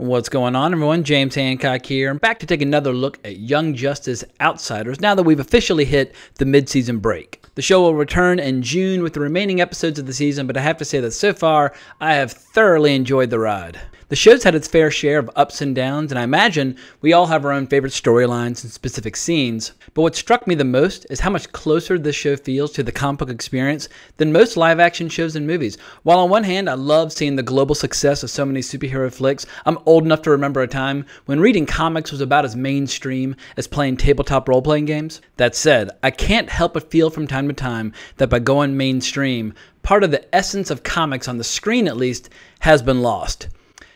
What's going on, everyone? James Hancock here. I'm back to take another look at Young Justice Outsiders now that we've officially hit the mid-season break. The show will return in June with the remaining episodes of the season, but I have to say that so far, I have thoroughly enjoyed the ride. The show's had its fair share of ups and downs, and I imagine we all have our own favorite storylines and specific scenes. But what struck me the most is how much closer this show feels to the comic book experience than most live-action shows and movies. While on one hand, I love seeing the global success of so many superhero flicks, I'm old enough to remember a time when reading comics was about as mainstream as playing tabletop role-playing games. That said, I can't help but feel from time to time that by going mainstream, part of the essence of comics, on the screen at least, has been lost.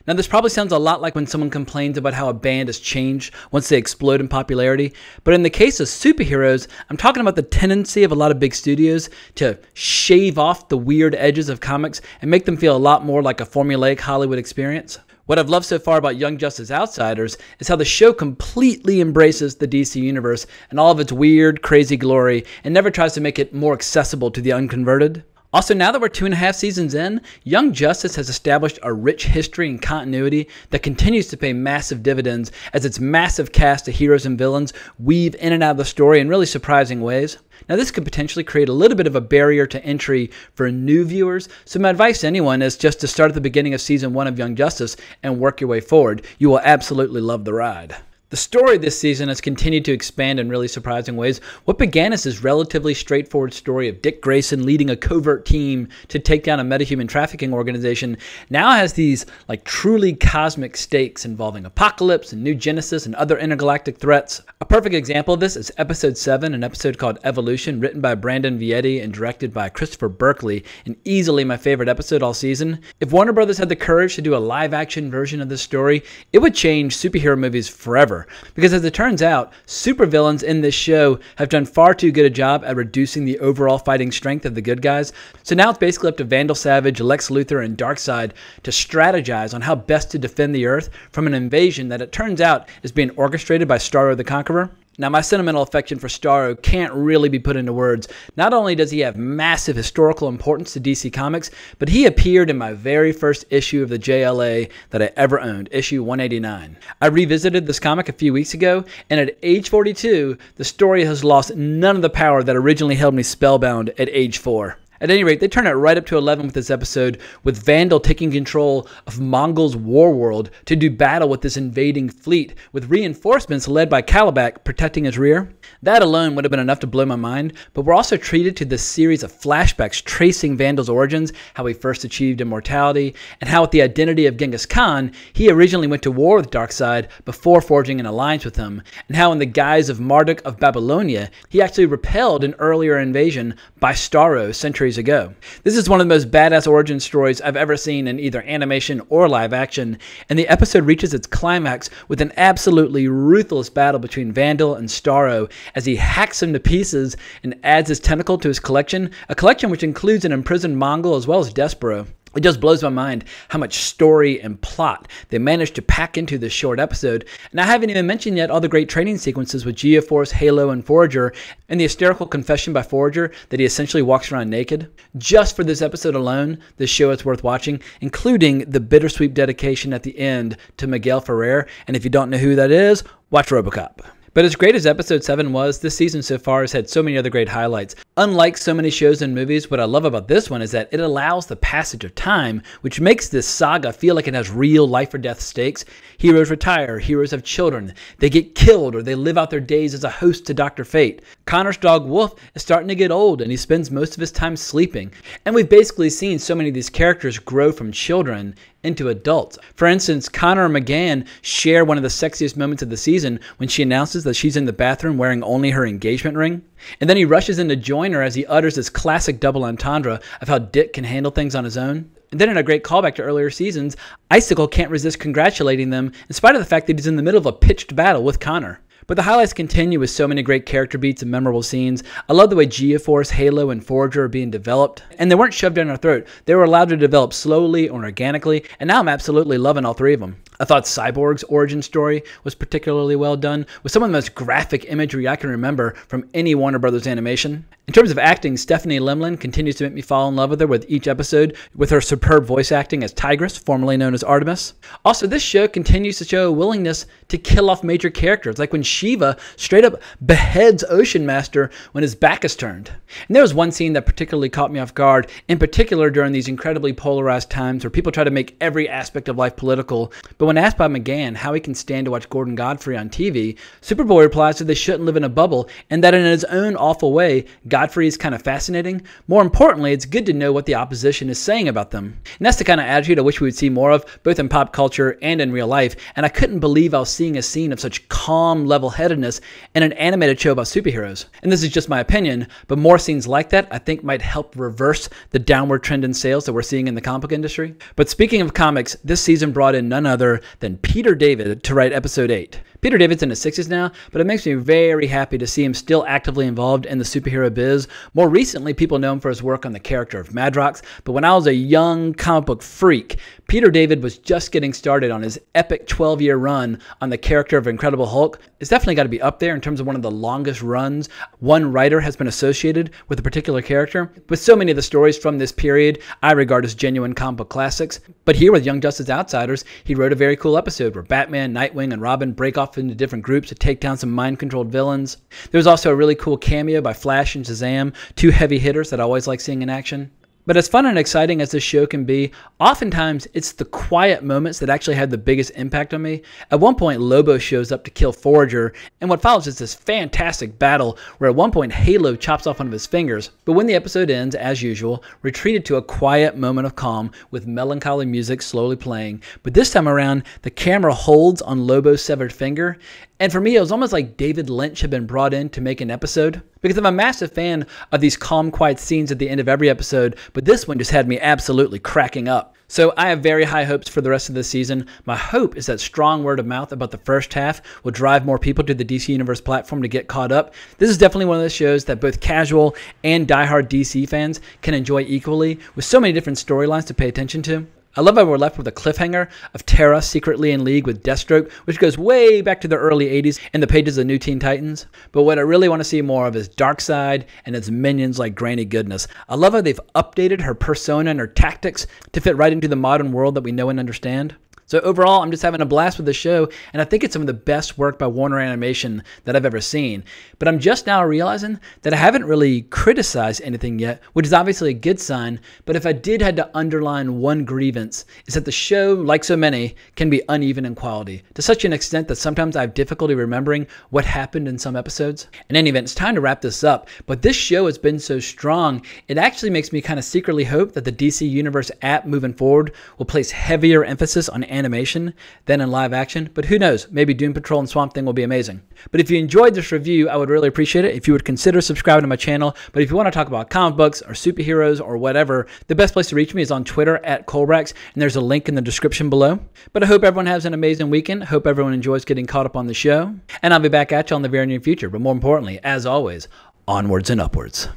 Now, this probably sounds a lot like when someone complains about how a band has changed once they explode in popularity, but in the case of superheroes, I'm talking about the tendency of a lot of big studios to shave off the weird edges of comics and make them feel a lot more like a formulaic Hollywood experience. What I've loved so far about Young Justice Outsiders is how the show completely embraces the DC universe and all of its weird, crazy glory and never tries to make it more accessible to the unconverted. Also, now that we're 2.5 seasons in, Young Justice has established a rich history and continuity that continues to pay massive dividends as its massive cast of heroes and villains weave in and out of the story in really surprising ways. Now, this could potentially create a little bit of a barrier to entry for new viewers, so my advice to anyone is just to start at the beginning of Season 1 of Young Justice and work your way forward. You will absolutely love the ride. The story this season has continued to expand in really surprising ways. What began as this relatively straightforward story of Dick Grayson leading a covert team to take down a metahuman trafficking organization now has these truly cosmic stakes involving Apocalypse and New Genesis and other intergalactic threats. A perfect example of this is Episode 7, an episode called Evolution, written by Brandon Vietti and directed by Christopher Berkeley, and easily my favorite episode all season. If Warner Brothers had the courage to do a live-action version of this story, it would change superhero movies forever. Because as it turns out, supervillains in this show have done far too good a job at reducing the overall fighting strength of the good guys. So now it's basically up to Vandal Savage, Lex Luthor, and Darkseid to strategize on how best to defend the Earth from an invasion that it turns out is being orchestrated by Starro the Conqueror. Now, my sentimental affection for Starro can't really be put into words. Not only does he have massive historical importance to DC Comics, but he appeared in my very first issue of the JLA that I ever owned, issue 189. I revisited this comic a few weeks ago, and at age 42, the story has lost none of the power that originally held me spellbound at age 4. At any rate, they turn it right up to 11 with this episode, with Vandal taking control of Mongol's war world to do battle with this invading fleet, with reinforcements led by Kalibak protecting his rear. That alone would have been enough to blow my mind, but we're also treated to this series of flashbacks tracing Vandal's origins, how he first achieved immortality, and how with the identity of Genghis Khan, he originally went to war with Darkseid before forging an alliance with him, and how in the guise of Marduk of Babylonia, he actually repelled an earlier invasion by Starro centuries ago. This is one of the most badass origin stories I've ever seen in either animation or live action, and the episode reaches its climax with an absolutely ruthless battle between Vandal and Starro as he hacks him to pieces and adds his tentacle to his collection, a collection which includes an imprisoned Mongol as well as Despero. It just blows my mind how much story and plot they managed to pack into this short episode. And I haven't even mentioned yet all the great training sequences with Geoforce, Halo, and Forager, and the hysterical confession by Forager that he essentially walks around naked. Just for this episode alone, this show is worth watching, including the bittersweet dedication at the end to Miguel Ferrer. And if you don't know who that is, watch RoboCop. But as great as Episode 7 was, this season so far has had so many other great highlights. Unlike so many shows and movies, what I love about this one is that it allows the passage of time, which makes this saga feel like it has real life or death stakes. Heroes retire, heroes have children, they get killed, or they live out their days as a host to Dr. Fate. Connor's dog Wolf is starting to get old, and he spends most of his time sleeping. And we've basically seen so many of these characters grow from children into adults. For instance, Connor and McGann share one of the sexiest moments of the season when she announces that she's in the bathroom wearing only her engagement ring. And then he rushes in to join her as he utters this classic double entendre of how Dick can handle things on his own. And then in a great callback to earlier seasons, Icicle can't resist congratulating them in spite of the fact that he's in the middle of a pitched battle with Connor. But the highlights continue with so many great character beats and memorable scenes. I love the way Geoforce, Halo, and Forager are being developed. And they weren't shoved down our throat. They were allowed to develop slowly or organically, and now I'm absolutely loving all three of them. I thought Cyborg's origin story was particularly well done, with some of the most graphic imagery I can remember from any Warner Brothers animation. In terms of acting, Stephanie Lemlin continues to make me fall in love with her with each episode, with her superb voice acting as Tigress, formerly known as Artemis. Also, this show continues to show a willingness to kill off major characters, like when Shiva straight up beheads Ocean Master when his back is turned. And there was one scene that particularly caught me off guard, in particular during these incredibly polarized times where people try to make every aspect of life political. But when asked by McGann how he can stand to watch Gordon Godfrey on TV, Superboy replies that they shouldn't live in a bubble, and that in his own awful way, Godfrey is kind of fascinating. More importantly, it's good to know what the opposition is saying about them. And that's the kind of attitude I wish we would see more of, both in pop culture and in real life, and I couldn't believe I was seeing a scene of such calm level-headedness in an animated show about superheroes. And this is just my opinion, but more scenes like that I think might help reverse the downward trend in sales that we're seeing in the comic book industry. But speaking of comics, this season brought in none other than Peter David to write episode 8. Peter David's in his 60s now, but it makes me very happy to see him still actively involved in the superhero biz. More recently, people know him for his work on the character of Madrox, but when I was a young comic book freak, Peter David was just getting started on his epic 12-year run on the character of Incredible Hulk. It's definitely got to be up there in terms of one of the longest runs one writer has been associated with a particular character. But so many of the stories from this period I regard as genuine comic book classics. But here with Young Justice Outsiders, he wrote a very cool episode where Batman, Nightwing, and Robin break off into different groups to take down some mind-controlled villains. There was also a really cool cameo by Flash and Shazam, two heavy hitters that I always like seeing in action. But as fun and exciting as this show can be, oftentimes it's the quiet moments that actually have the biggest impact on me. At one point, Lobo shows up to kill Forager, and what follows is this fantastic battle where at one point Halo chops off one of his fingers. But when the episode ends, as usual, we're treated to a quiet moment of calm with melancholy music slowly playing. But this time around, the camera holds on Lobo's severed finger, and for me, it was almost like David Lynch had been brought in to make an episode. Because I'm a massive fan of these calm, quiet scenes at the end of every episode, but this one just had me absolutely cracking up. So I have very high hopes for the rest of the season. My hope is that strong word of mouth about the first half will drive more people to the DC Universe platform to get caught up. This is definitely one of those shows that both casual and diehard DC fans can enjoy equally, with so many different storylines to pay attention to. I love how we're left with a cliffhanger of Terra secretly in league with Deathstroke, which goes way back to the early 80s in the pages of New Teen Titans. But what I really want to see more of is Darkseid and its minions like Granny Goodness. I love how they've updated her persona and her tactics to fit right into the modern world that we know and understand. So overall, I'm just having a blast with the show, and I think it's some of the best work by Warner Animation that I've ever seen. But I'm just now realizing that I haven't really criticized anything yet, which is obviously a good sign, but if I did had to underline one grievance, is that the show, like so many, can be uneven in quality, to such an extent that sometimes I have difficulty remembering what happened in some episodes. In any event, it's time to wrap this up, but this show has been so strong, it actually makes me kind of secretly hope that the DC Universe app moving forward will place heavier emphasis on animation than in live action, but who knows, maybe Doom Patrol and Swamp Thing will be amazing. But if you enjoyed this review, I would really appreciate it if you would consider subscribing to my channel. But if you want to talk about comic books or superheroes or whatever, the best place to reach me is on Twitter at Colbrax, and there's a link in the description below. But I hope everyone has an amazing weekend. I hope everyone enjoys getting caught up on the show, and I'll be back at you in the very near future. But more importantly, as always, onwards and upwards.